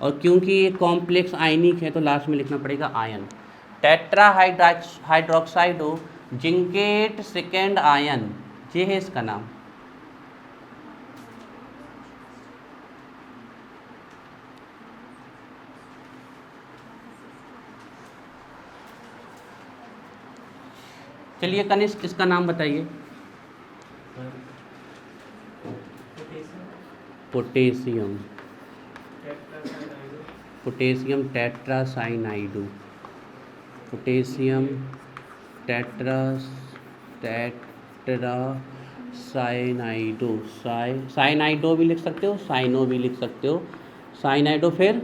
और क्योंकि ये कॉम्प्लेक्स आयनिक है तो लास्ट में लिखना पड़ेगा ion. Tetra hydroxido zincate second ion, ये है इसका नाम। चलिए कनिष्क इसका नाम बताइए। Potassium, potassium tetracyanido, potassium tetracyanido, cyanido भी लिख सकते हो, साइनो भी लिख सकते हो। साइनाइडो फिर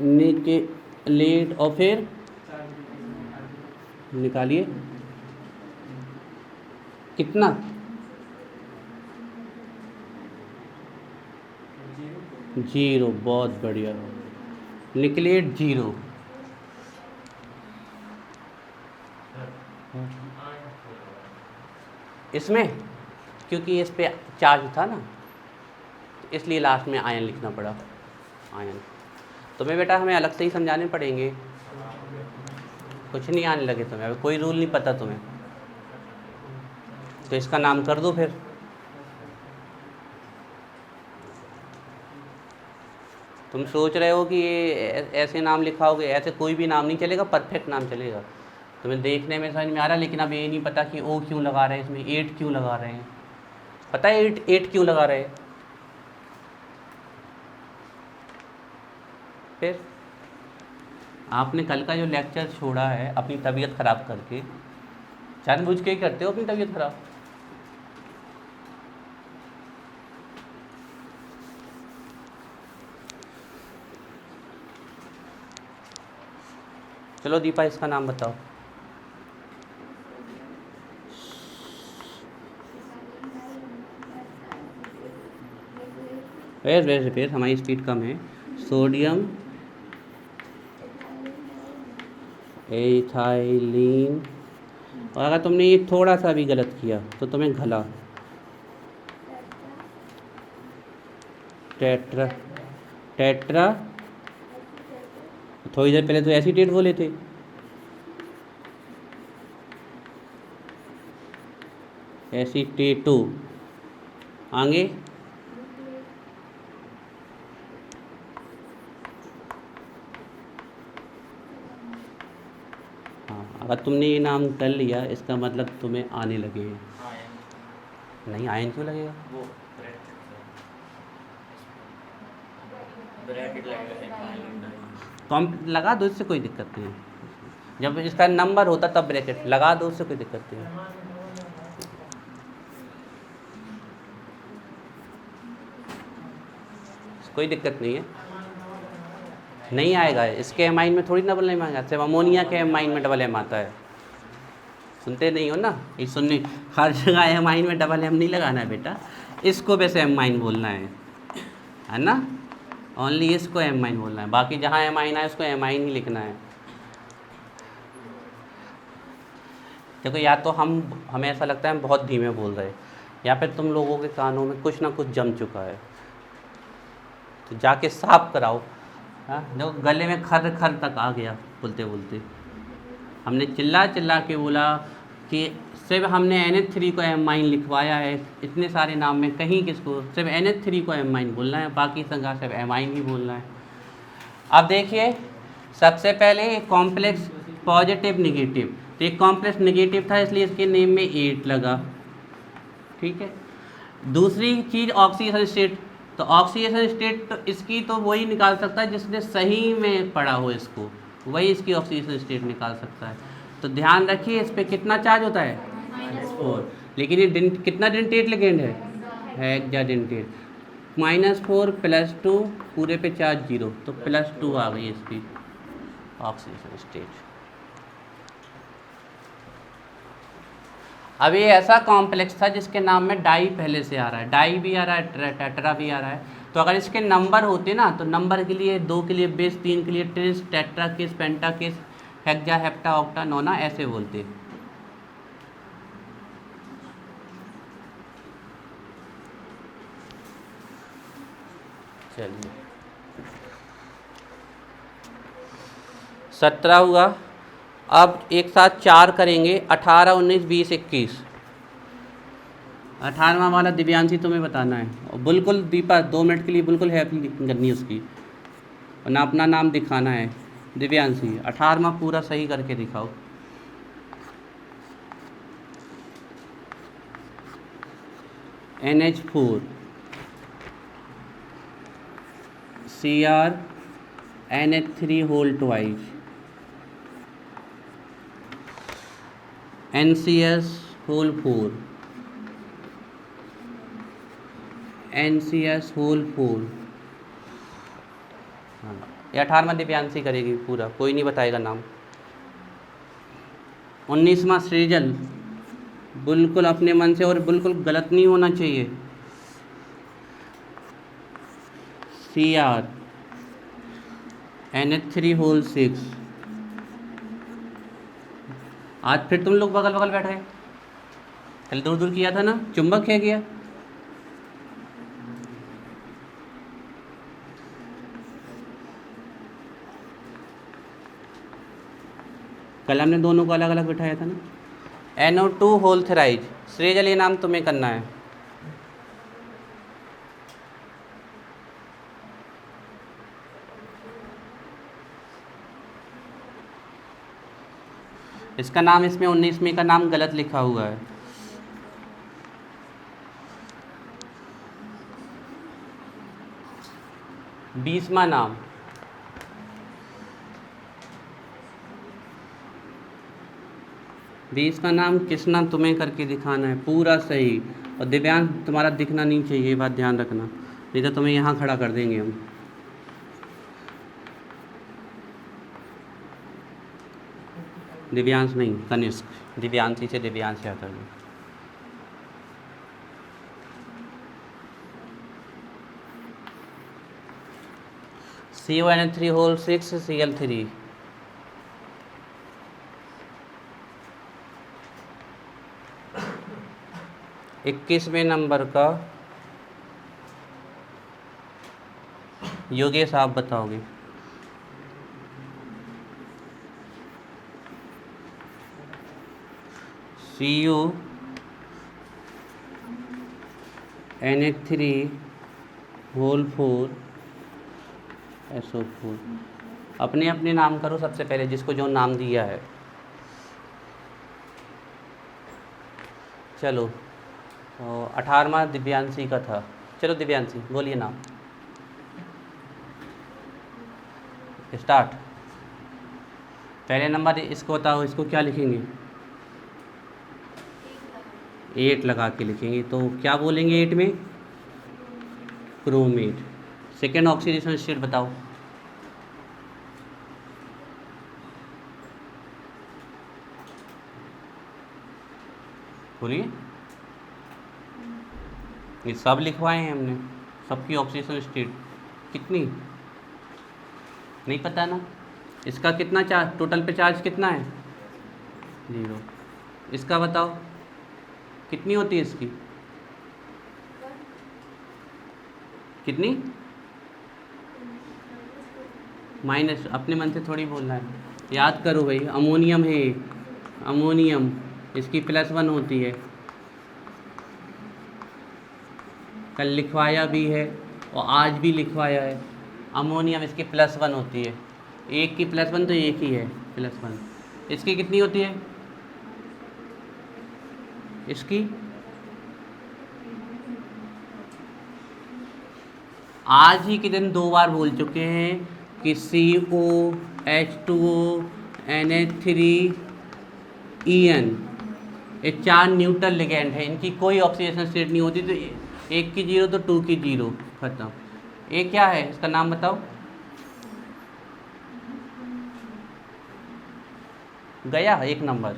निकेलेट और फिर निकालिए कितना, जीरो, बहुत बढ़िया, निकलेट जीरो। इसमें क्योंकि इस पे चार्ज था ना, इसलिए लास्ट में आयन लिखना पड़ा, आयन। तो मैं बेटा हमें अलग से ही समझाने पड़ेंगे, कुछ नहीं आने लगे तुम्हें, अभी कोई रूल नहीं पता तुम्हें, तो इसका नाम कर दो फिर। तुम सोच रहे हो कि ये ऐसे नाम लिखाओगे, ऐसे कोई भी नाम नहीं चलेगा, परफेक्ट नाम चलेगा। तुम्हें देखने में समझ में आ रहा है, लेकिन अब ये नहीं पता कि ओ क्यों लगा रहे हैं इसमें, 8 क्यों लगा रहे हैं, पता है 8 क्यों लगा रहे हैं? फिर आपने कल का जो लेक्चर छोड़ा है अपनी तबीयत ख़राब करके, जानबूझ के ही करते हो अपनी तबीयत ख़राब। चलो दीपा इसका नाम बताओ। वेर हमारी स्पीड कम है। सोडियम एथाइलिन, और अगर तुमने ये थोड़ा सा भी गलत किया तो तुम्हें घला, टेट्रा, टेट्रा, थोड़ी देर पहले तो एसीटेट बोले थे, एसीटेटो, आगे हाँ, अगर तुमने ये नाम कर लिया इसका मतलब तुम्हें आने लगे हैं। नहीं, आयन क्यों लगेगा? वो ब्रैकेट लगेगा, लगा दो, इससे कोई दिक्कत नहीं है। जब इसका नंबर होता तब ब्रैकेट लगा दो, उससे कोई दिक्कत नहीं है। कोई दिक्कत नहीं है, नहीं आएगा। इसके एमाइन में थोड़ी डबल एम आएगा, सिर्फ अमोनिया के एमाइन में डबल एम आता है। सुनते नहीं हो ना, ये सुनने हर जगह एमाइन में डबल एम नहीं लगाना है बेटा, इसको वैसे एमाइन बोलना है ना, ओनली इसको एमाइन बोलना है, बाकी जहाँ एमाइन है उसको एमाइन ही लिखना है। देखो या तो हमें ऐसा लगता है हम बहुत धीमे बोल रहे हैं, या फिर तुम लोगों के कानों में कुछ ना कुछ जम चुका है, तो जाके साफ कराओ। हाँ, देखो गले में खर खर तक आ गया बोलते बोलते। हमने चिल्ला चिल्ला के बोला कि सिर्फ हमने NH3 को एमाइन लिखवाया है, इतने सारे नाम में कहीं किसको सिर्फ NH3 को एमाइन बोलना है, बाकी संगा सिर्फ एमाइन ही बोलना है। अब देखिए सबसे पहले कॉम्प्लेक्स पॉजिटिव निगेटिव, तो एक कॉम्प्लेक्स निगेटिव था इसलिए इसके नेम में 8 लगा, ठीक है। दूसरी चीज़ ऑक्सीडेशन स्टेट, तो ऑक्सीडेशन स्टेट तो इसकी तो वही निकाल सकता है जिसने सही में पढ़ा हो इसको, वही इसकी ऑक्सीडेशन स्टेट निकाल सकता है। तो ध्यान रखिए इस पर कितना चार्ज होता है, -4, लेकिन ये कितना डेंटेट लिगेंड है, हेक्साडेंटेट। -4 +2 पूरे पे चार्ज 0, तो +2 आ गई इसकी ऑक्सीडेशन स्टेट। अब ये ऐसा कॉम्प्लेक्स था जिसके नाम में डाई पहले से आ रहा है, डाई भी आ रहा है, टेट्रा भी आ रहा है। तो अगर इसके नंबर होते ना, तो नंबर के लिए 2 के लिए बेस, 3 के लिए ट्रिस, टेट्रा किस, पेंटा किस, हेक्सा, हेप्टा, ऑक्टा, नोना ऐसे बोलते। चलिए 17 हुआ। अब एक साथ 4 करेंगे, 18, 19, 20, 21। 18वां वाला दिव्यांशी तुम्हें बताना है, और बिल्कुल दीपा 2 मिनट के लिए बिल्कुल हेल्प करनी है उसकी, और ना अपना नाम दिखाना है। दिव्यांशी 18वां पूरा सही करके दिखाओ। NH4 Cr NH3 whole twice, NCS whole 4, NCS whole 4। हाँ, ये 18वां दिव्यांशी करेगी पूरा, कोई नहीं बताएगा नाम। 19वां सृजल, बिल्कुल अपने मन से, और बिल्कुल गलत नहीं होना चाहिए। Cr NH3 whole 6। आज फिर तुम लोग बगल बगल बैठ गए, कल दूर दूर किया था ना, चुंबक है किया। कल हमने दोनों को अलग अलग बिठाया था ना। NO2 होल थ्राइज, सृजल ये नाम तुम्हें करना है। इसका नाम इसमें 19वीं का नाम गलत लिखा हुआ है। बीसवां नाम कृष्णा तुम्हें करके दिखाना है पूरा सही, और दिव्यांश तुम्हारा दिखना नहीं चाहिए, ये बात ध्यान रखना, नहीं तो तुम्हें यहाँ खड़ा कर देंगे हम। दिव्यांश नहीं, कनिष्क, दिव्यांशी से दिव्यांश आता है। CONH3 whole 6 Cl3। इक्कीसवें नंबर का योगेश आप बताओगे। CuNH3 whole 4 SO4। अपने अपने नाम करो सबसे पहले, जिसको जो नाम दिया है। चलो 18वां दिव्यांशी का था। चलो दिव्यांशी बोलिए नाम, स्टार्ट। पहले नंबर इसको बताओ, इसको क्या लिखेंगे? 8 लगा के लिखेंगे, तो क्या बोलेंगे 8 में? क्रोमेट। सेकेंड ऑक्सीडेशन स्टेट बताओ। बोलिए, ये सब लिखवाए हैं हमने, सबकी ऑक्सीडेशन स्टेट कितनी नहीं पता ना। इसका कितना चार्ज, टोटल पे चार्ज कितना है? 0। इसका बताओ कितनी होती है इसकी? कितनी? माइनस। अपने मन से थोड़ी बोलना है, याद करो भाई। अमोनियम है, अमोनियम, इसकी +1 होती है। कल लिखवाया भी है और आज भी लिखवाया है। अमोनियम इसकी +1 होती है, एक की +1 तो एक ही है +1। इसकी कितनी होती है? इसकी आज ही के दिन 2 बार बोल चुके हैं कि COH2O NH3En, ये 4 न्यूट्रल लिगेंड है, इनकी कोई ऑक्सीडेशन स्टेट नहीं होती। तो एक की 0 तो 2 की 0, खत्म। एक क्या है, इसका नाम बताओ। गया 1 नंबर।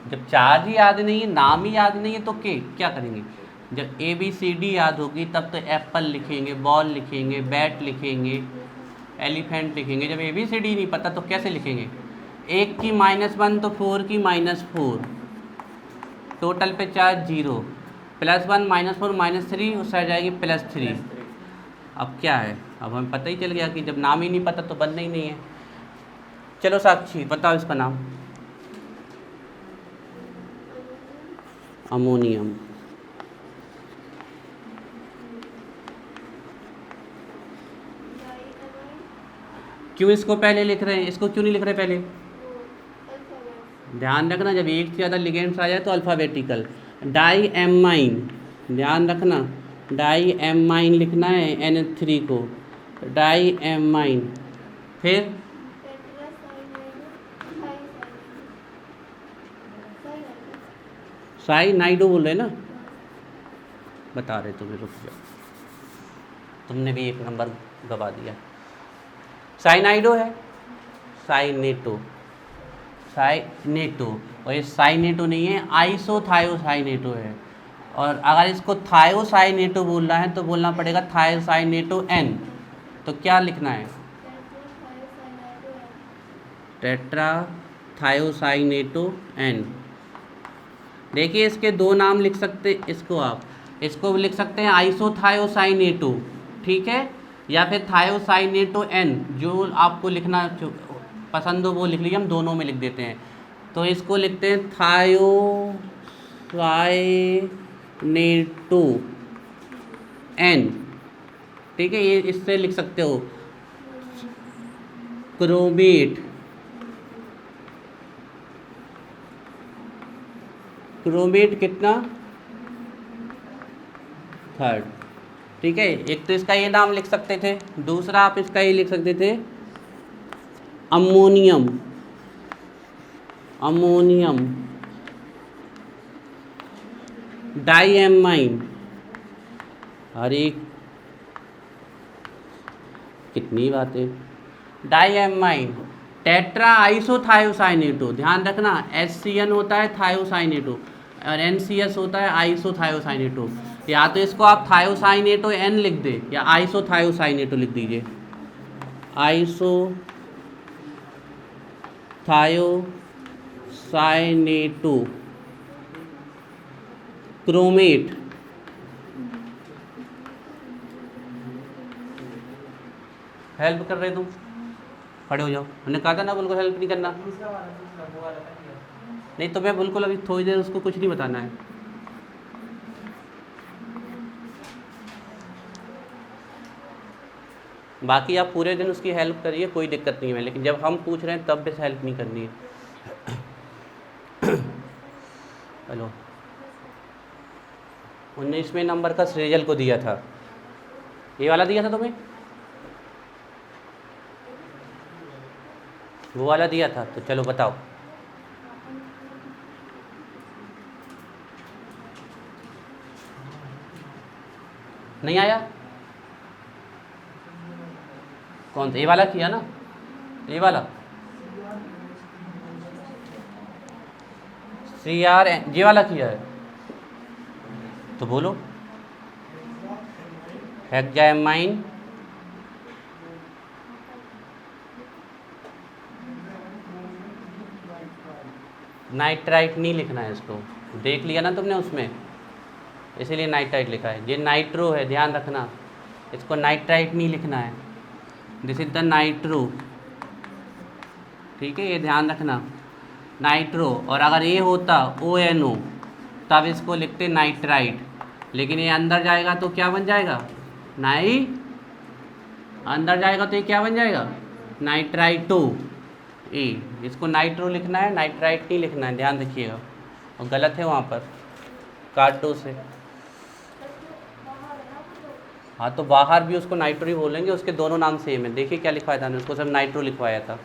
जब चार्ज ही याद नहीं है, नाम ही याद नहीं है, तो क्या करेंगे? जब ABCD याद होगी तब तो एप्पल लिखेंगे, बॉल लिखेंगे, बैट लिखेंगे, एलिफेंट लिखेंगे। जब ABCD नहीं पता तो कैसे लिखेंगे? 1 की -1 तो 4 की -4, टोटल पे चार्ज 0। +1 -4 -3 उस साइड जाएगी +3। अब क्या है, अब हमें पता ही चल गया कि जब नाम ही नहीं पता तो बनना ही नहीं है। चलो साक्षी बताओ इसका नाम। अमोनियम। क्यों इसको पहले लिख रहे हैं, इसको क्यों नहीं लिख रहे पहले? ध्यान रखना, जब एक से ज़्यादा लिगेंड्स आ जाए तो अल्फ़ाबेटिकल। डाई एमाइन, ध्यान रखना, डाई एमाइन लिखना है NH3 को, डाई एमाइन। फिर साइनाइडो बोल रहे ना, बता रहे तुम्हें, रुक जाओ, तुमने भी 1 नंबर गवा दिया। साइनाइडो है, साइनेटो, साइनेटो, और ये साइनेटो नहीं है, आइसोथायोसाइनेटो है। और अगर इसको थायोसाइनेटो बोलना है तो बोलना पड़ेगा थायोसाइनेटो N। तो क्या लिखना है? Tetra thiocyanato N। देखिए इसके 2 नाम लिख सकते, इसको लिख सकते हैं आइसोथायोसाइनेटो, ठीक है, या फिर थायोसाइनेटो N, जो आपको लिखना पसंद हो वो लिख लीजिए, हम दोनों में लिख देते हैं। तो इसको लिखते हैं थायोसाइनेटो N, ठीक है, ये इससे लिख सकते हो। क्रोमेट, क्रोमेट कितना? 3rd, ठीक है। एक तो इसका ये नाम लिख सकते थे, दूसरा आप इसका ये लिख सकते थे अमोनियम, अमोनियम डाईएमाइन। अरे कितनी बातें, डाईएमाइन टेट्रा आइसोथायोसाइनेटो, ध्यान रखना HCN होता है थायोसाइनेटो और NCS होता है आइसोथायोसाइनेटो। या तो इसको आप थायोसाइनेटो N लिख दे या आइसोथायोसाइनेटो लिख दीजिए, आइसोथायोसाइनेटो। क्रोमेट, हेल्प कर रहे तुम, खड़े हो जाओ, मैंने कहा था ना बिल्कुल हेल्प नहीं करना। नहीं तो मैं बिल्कुल अभी थोड़ी देर उसको कुछ नहीं बताना है। बाकी आप पूरे दिन उसकी हेल्प करिए, कोई दिक्कत नहीं है, लेकिन जब हम पूछ रहे हैं तब भी हेल्प नहीं करनी है। हेलो, 19वें नंबर का सृजल को दिया था, ये वाला दिया था तुम्हें, वो वाला दिया था, तो चलो बताओ। नहीं आया? कौन सा? ये वाला किया ना, ये वाला CR, ये वाला किया है, तो बोलो। हेक्सामाइन नाइट्राइट नहीं लिखना है, इसको देख लिया ना तुमने उसमें, इसीलिए नाइट्राइट लिखा है। ये नाइट्रो है, ध्यान रखना, इसको नाइट्राइट नहीं लिखना है, दिस इज द नाइट्रो, ठीक है, ये ध्यान रखना, नाइट्रो। और अगर ये होता ONO तब इसको लिखते नाइट्राइट, लेकिन ये अंदर जाएगा तो क्या बन जाएगा? अंदर जाएगा तो ये क्या बन जाएगा? नाइट्राइटो। इसको नाइट्रो लिखना है, नाइट्राइट नहीं लिखना है, ध्यान रखिएगा, और गलत है वहाँ पर, काट दो उसे। हाँ तो बाहर भी उसको नाइट्रो ही बोलेंगे, उसके दोनों नाम सेम है। देखिए क्या लिखवाया था हमने, उसको सब नाइट्रो लिखवाया था।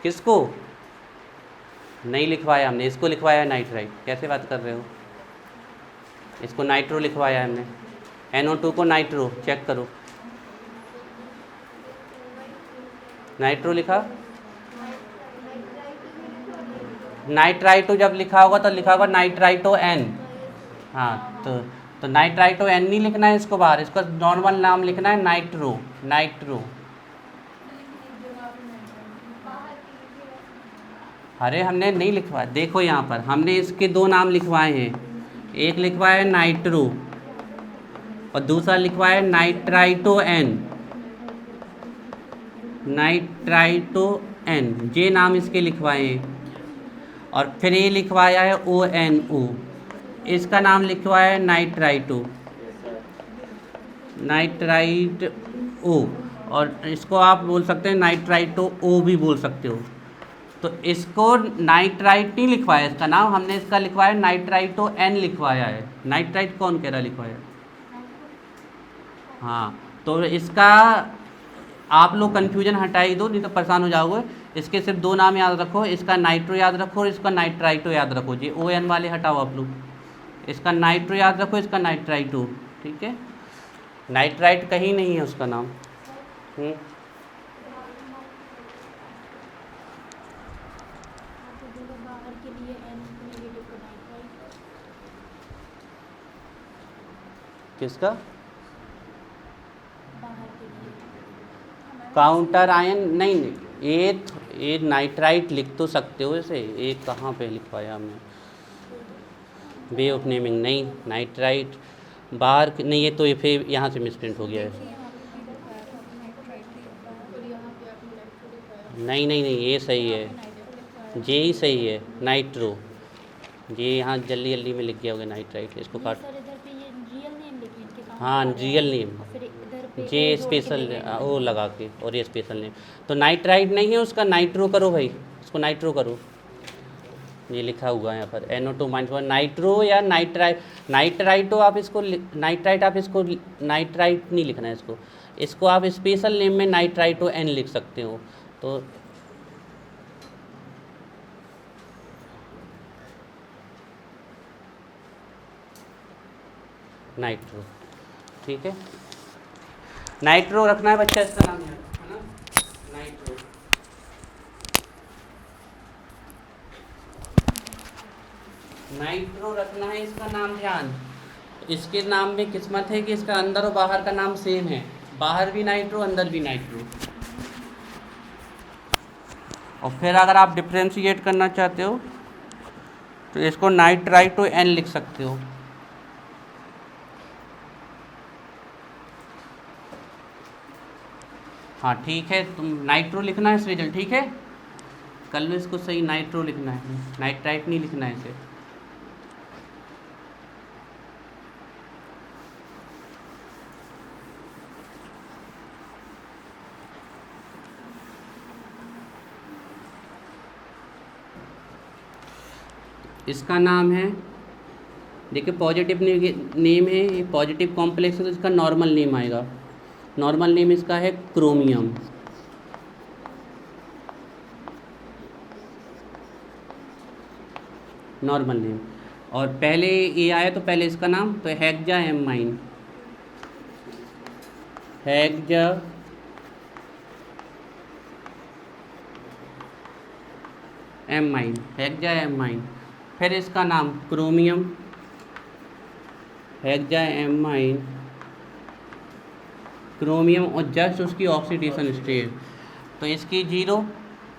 किसको नहीं लिखवाया हमने? इसको लिखवाया है नाइट्राइट। कैसे बात कर रहे हो? इसको नाइट्रो लिखवाया है हमने, NO2 को नाइट्रो, चेक करो, नाइट्रो लिखा। नाइट्राइटो जब लिखा होगा तो लिखा होगा नाइट्राइटो N। हाँ तो नाइट्राइटो N नहीं लिखना है इसको बाहर, इसका नॉर्मल नाम लिखना है नाइट्रो, नाइट्रो। अरे हमने नहीं लिखवाया, देखो यहाँ पर हमने इसके दो नाम लिखवाए हैं, एक लिखवाया है नाइट्रो और दूसरा लिखवाया है नाइट्राइटो एन, नाइट्राइटो एन, ये नाम इसके लिखवाए हैं। और फिर ये लिखवाया है ONO, इसका नाम लिखवाया है नाइट्राइटो, नाइट्राइट ओ, और इसको आप बोल सकते हैं नाइट्राइटो ओ भी बोल सकते हो। तो इसको नाइट्राइट नहीं लिखवाया इसका नाम, हमने इसका लिखवाया नाइट्राइटो एन लिखवाया है। नाइट्राइट कौन कह रहा लिखवाया? हाँ, तो इसका आप लोग कन्फ्यूजन हटाई दो, नहीं तो परेशान हो जाओगे। इसके सिर्फ दो नाम याद रखो, इसका नाइट्रो याद रखो और इसका नाइट्राइटो याद रखो जी। ON वाले हटाओ आप लोग, इसका नाइट्रो याद रखो, इसका नाइट्राइटो, ठीक है। नाइट्राइट कहीं नहीं है उसका नाम। किसका? काउंटर आयन नहीं, ये नाइट्राइट लिख तो सकते हो इसे, ये कहाँ पे लिखवाया हमने? वे ऑफ नेमिंग नहीं, नाइट्राइट बाहर नहीं, ये तो ये फिर यहाँ से मिसप्रिंट हो गया है। नहीं नहीं नहीं, ये सही है, ये ही सही है, नाइट्रो। ये यहाँ जल्दी जल्दी में लिख गया होगा नाइट्राइट, इसको काट। हाँ, रियल नेम, ये स्पेशल वो लगा के, और ये स्पेशल नेम। तो नाइट्राइट नहीं है उसका, नाइट्रो करो भाई, इसको नाइट्रो करो। ये लिखा हुआ है यहाँ पर NO2-1 नाइट्रो या नाइट्राइट, नाइट्राइटो आप इसको नाइट्राइट, आप इसको नाइट्राइट नहीं लिखना है इसको, इसको आप स्पेशल नेम में नाइट्राइटो एन लिख सकते हो। तो नाइट्रो, ठीक है, नाइट्रो रखना है बच्चा, इसका नाम है ना, नाइट्रो। नाइट्रो रखना है इसका नाम, ध्यान। इसके नाम में किस्मत है कि इसका अंदर और बाहर का नाम सेम है, बाहर भी नाइट्रो अंदर भी नाइट्रो। और फिर अगर आप डिफ्रेंशिएट करना चाहते हो तो इसको नाइट्राइटो एन लिख सकते हो। हाँ ठीक है, तुम नाइट्रो लिखना है इस रिजल्ट, ठीक है, कर लो इसको सही, नाइट्रो लिखना है, नाइट्राइट नहीं लिखना है इसे। इसका नाम है, देखिए पॉजिटिव नेम है, ये पॉजिटिव कॉम्प्लेक्स है तो इसका नॉर्मल नेम आएगा। नॉर्मल नेम इसका है क्रोमियम। नॉर्मल नेम, और पहले ये आया तो पहले इसका नाम तो hexa amine, hexa amine, hexa amine. फिर इसका नाम क्रोमियम, हेक्सा एमाइन क्रोमियम, और जस्ट उसकी ऑक्सीडेशन स्टेट, तो इसकी 0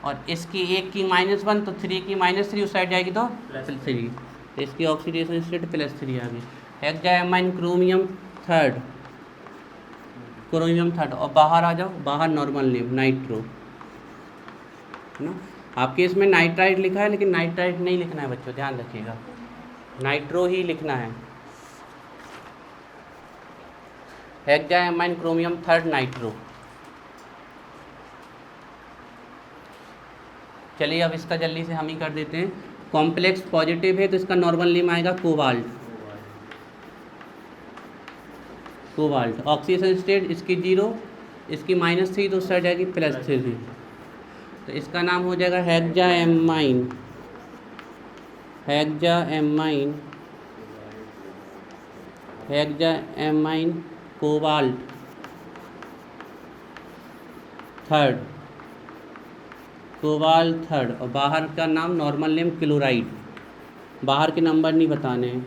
और इसकी 1 की -1, तो 3 की -3 उस साइड जाएगी तो +3, तो इसकी ऑक्सीडेशन स्टेट +3 आ गई। Hexa amine chromium third, chromium third. और बाहर आ जाओ, बाहर नॉर्मल नेम नाइट्रो, है ना। आपके इसमें नाइट्राइट लिखा है लेकिन नाइट्राइट नहीं लिखना है बच्चों, ध्यान रखिएगा, नाइट्रो ही लिखना है। Hexa amine chromium third nitro. चलिए अब इसका जल्दी से हम ही कर देते हैं। कॉम्प्लेक्स पॉजिटिव है तो इसका नॉर्मल नेम आएगा कोबाल्ट, कोबाल्ट। ऑक्सीडेशन स्टेट इसकी 0, इसकी -3 तो उस साइड जाएगी +3, तो इसका नाम हो जाएगा hexa amine, hexa amine, hexa amine cobalt third, cobalt third. और बाहर का नाम नॉर्मल नेम क्लोराइड, बाहर के नंबर नहीं बताने हैं,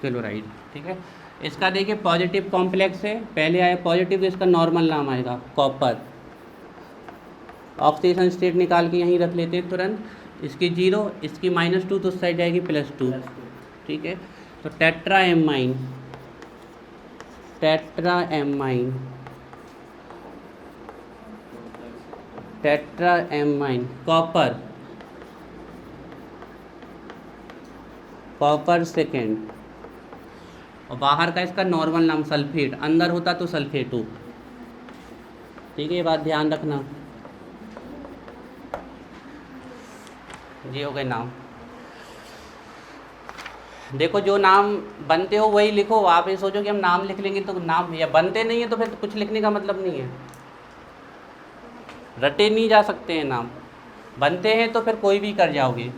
क्लोराइड, ठीक है। इसका देखिए पॉजिटिव कॉम्प्लेक्स है, पहले आया पॉजिटिव तो इसका नॉर्मल नाम आएगा कॉपर, ऑक्सीडेशन स्टेट निकाल के यहीं रख लेते हैं तुरंत। इसकी 0, इसकी -2 तो उस साइड जाएगी +2। ठीक है, तो tetra amine, tetra amine, tetra amine copper, copper second, और बाहर का इसका नॉर्मल नाम सल्फेट, अंदर होता तो सल्फेटो। ठीक है, ये बात ध्यान रखना। ये हो गए नाम। देखो जो नाम बनते हो वही लिखो। आप ये सोचो कि हम नाम लिख लेंगे तो नाम, या बनते नहीं है तो फिर कुछ लिखने का मतलब नहीं है। रटे नहीं जा सकते हैं नाम, बनते हैं तो फिर कोई भी कर जाओगे।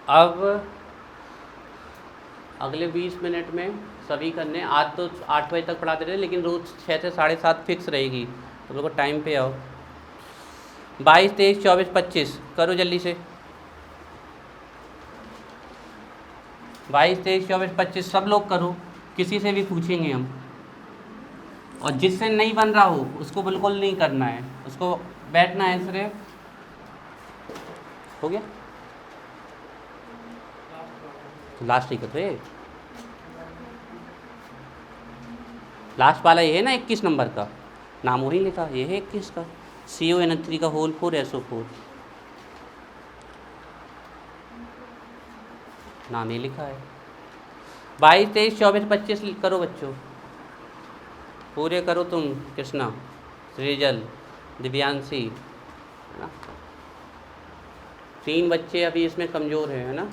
अब अगले 20 मिनट में सभी करने, आज तो 8 बजे तक पढ़ाते रहे, लेकिन रोज़ 6 से 7:30 फिक्स रहेगी, तो लोगों को टाइम पे आओ। 22, 23, 24, 25 करो जल्दी से। 22, 23, 24, 25 सब लोग करो, किसी से भी पूछेंगे हम। और जिससे नहीं बन रहा हो उसको बिल्कुल नहीं करना है, उसको बैठना है सिर्फ। हो गया, तो लास्ट ही तो ये लास्ट वाला ये है ना 21 नंबर का नाम, वही लिखा, ये है 21 का, CONH3 का होल 4 SO4 नाम ये लिखा है। 22, 23, 24, 25 करो बच्चों, पूरे करो तुम। कृष्णा, सृजल, दिव्यांशी, है ना। 3 बच्चे अभी इसमें कमज़ोर हैं, है ना,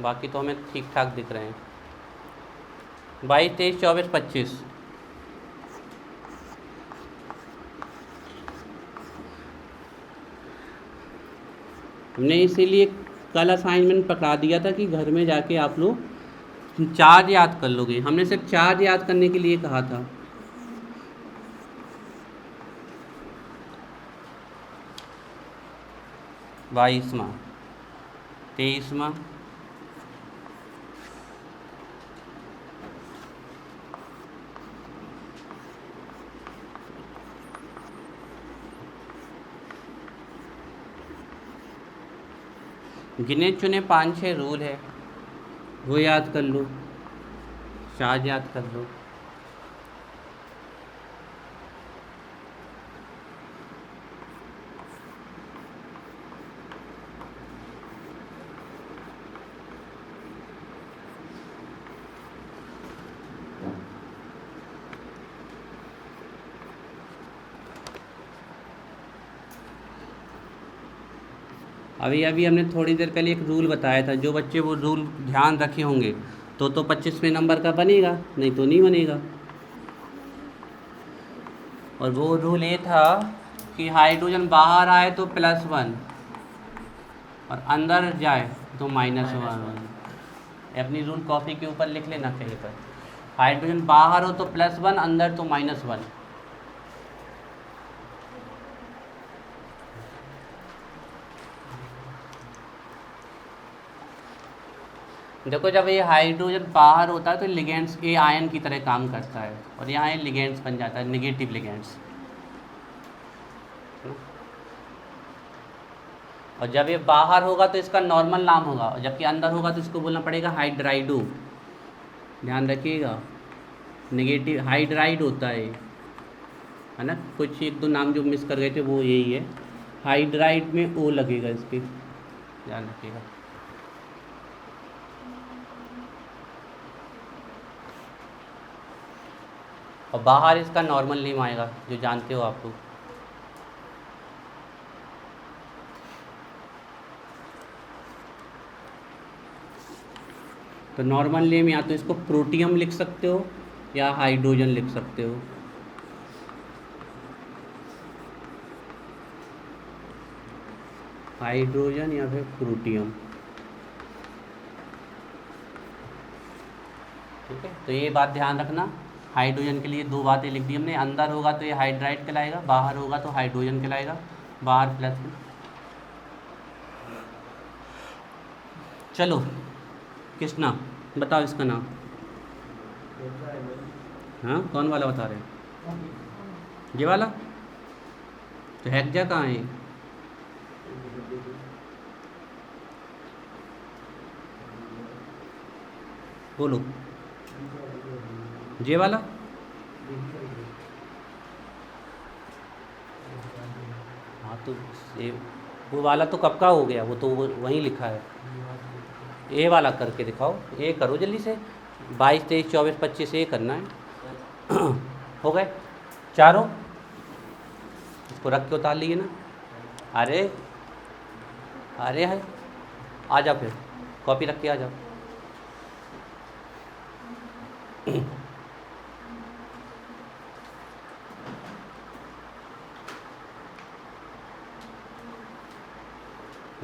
बाकी तो हमें ठीक ठाक दिख रहे हैं। 22, 23, 24, 25 हमने इसीलिए कल असाइनमेंट पकड़ा दिया था कि घर में जाके आप लोग चार्ज याद कर लोगे। हमने सिर्फ चार्ज याद करने के लिए कहा था। बाईसवां, 23वां, गिने चुने 5-6 रूल है, वो याद कर लो, चार्ज याद कर लो। अभी हमने थोड़ी देर पहले एक रूल बताया था, जो बच्चे वो रूल ध्यान रखे होंगे तो 25वें नंबर का बनेगा, नहीं तो नहीं बनेगा। और वो रूल ये था कि हाइड्रोजन बाहर आए तो +1 और अंदर जाए तो -1। अपनी रूल कॉपी के ऊपर लिख लेना कहीं पर, हाइड्रोजन बाहर हो तो +1, अंदर तो -1। देखो जब ये हाइड्रोजन बाहर होता है तो लिगेंड्स ये आयन की तरह काम करता है, और यहाँ ये लिगेंड्स बन जाता है, नेगेटिव लिगेंड्स। और जब ये बाहर होगा तो इसका नॉर्मल नाम होगा, और जबकि अंदर होगा तो इसको बोलना पड़ेगा हाइड्राइडो। ध्यान रखिएगा, नेगेटिव हाइड्राइड होता है ना। कुछ 1-2 नाम जो मिस कर गए थे वो यही है, हाइड्राइड में ओ लगेगा इसके, ध्यान रखिएगा। और बाहर इसका नॉर्मल नेम आएगा, जो जानते हो आप लोग। तो नॉर्मल नेम या तो इसको प्रोटियम लिख सकते हो या हाइड्रोजन लिख सकते हो। हाइड्रोजन या फिर प्रोटियम, ठीक है। तो ये बात ध्यान रखना, हाइड्रोजन के लिए 2 बातें लिख दी हमने, अंदर होगा तो ये हाइड्राइड कहलाएगा, बाहर होगा तो हाइड्रोजन कहलाएगा, बाहर प्लस। चलो कृष्णा, बताओ इसका नाम। हाँ, कौन वाला बता रहे हैं? ये वाला? तो हेक्सा कहाँ है? बोलो। ये वाला? हाँ तो ये वो वाला तो कब का हो गया, वो तो वहीं लिखा है। ए वाला करके दिखाओ, ए करो जल्दी से। 22, 23, 24, 25 ये करना है। हो गए चारों? इसको रख के उतार लिए ना। अरे अरे है, आ जाओ फिर, कॉपी रख के आ जाओ।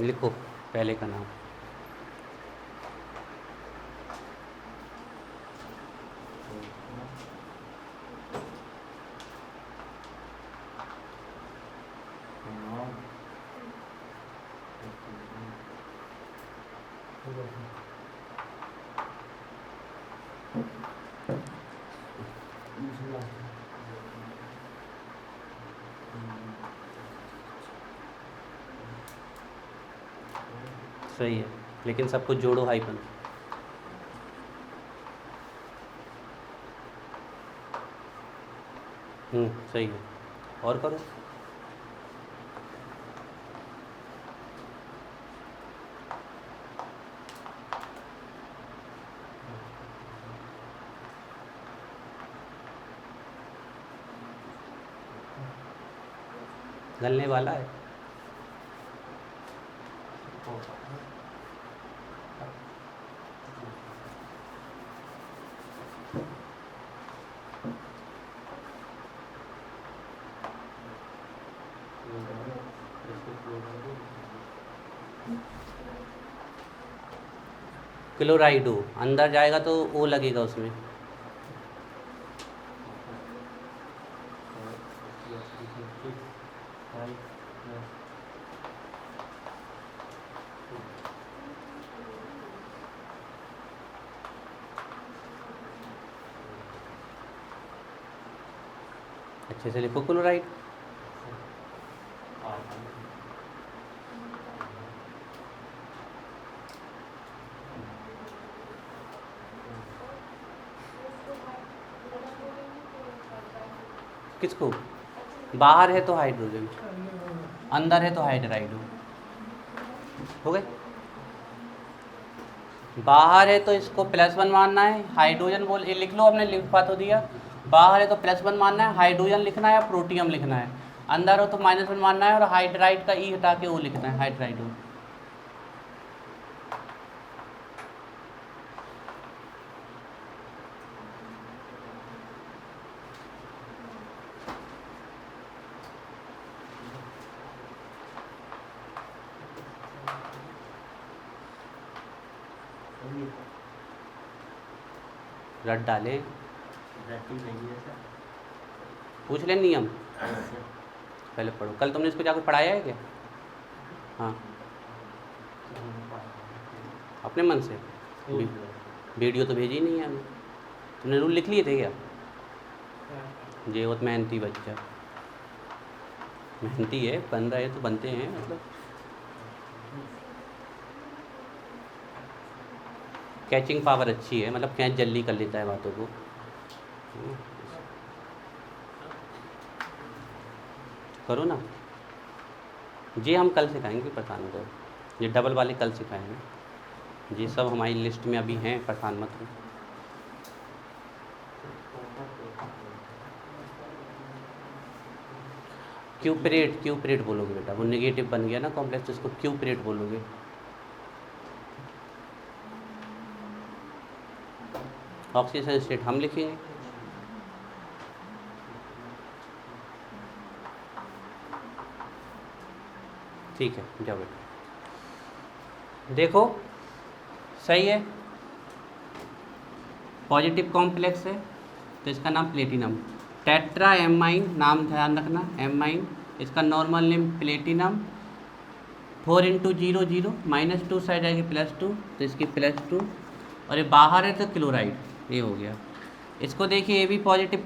लिखो पहले का नाम। सही है, लेकिन सब कुछ जोड़ो हाइपन। सही है, और करो। गलने वाला है। क्लोराइड हो, अंदर जाएगा तो ओ लगेगा उसमें। अच्छे से लिखो क्लोराइड। किसको? बाहर है तो हाइड्रोजन, अंदर है तो हाइड्राइड हो गए। बाहर है तो इसको +1 मानना है, हाइड्रोजन बोल ये लिख लो, हमने लिखवा तो दिया। बाहर है तो +1 मानना है, हाइड्रोजन लिखना है या प्रोटियम लिखना है। अंदर हो तो -1 मानना है और हाइड्राइड का ई हटा के वो लिखना है, हाइड्राइड हो। रट डाले, पूछ ले नियम पहले पढ़ो। कल तुमने इसको जाकर पढ़ाया है क्या? हाँ, अपने मन से। वीडियो तो भेजी नहीं है हमें। तुमने रूल लिख लिए थे क्या? ये बहुत मेहनती बच्चा, मेहनती है, बन रहे तो बनते हैं, मतलब कैचिंग पावर अच्छी है, मतलब कैच जल्दी कर लेता है बातों को। करो ना, ये हम कल सिखाएंगे, परेशान करो। ये डबल वाले कल सिखाएंगे, ये सब हमारी लिस्ट में अभी हैं, परेशान मत हो। क्यूपरेट, क्यूपरेट बोलोगे बेटा, वो नेगेटिव बन गया ना कॉम्प्लेक्स, तो इसको क्यूपरेट बोलोगे। ऑक्सीजन स्टेट हम लिखेंगे। ठीक है, जाओ बेटा। देखो सही है, पॉजिटिव कॉम्प्लेक्स है तो इसका नाम प्लेटिनम। टेट्रा एमाइन, नाम ध्यान रखना, एमाइन। इसका नॉर्मल नेम प्लेटिनम। 4 × 0 0, -2 साइड आएगी +2, तो इसकी +2। और ये बाहर है तो क्लोराइड, ये हो गया। इसको देखिए, ए बी पॉजिटिव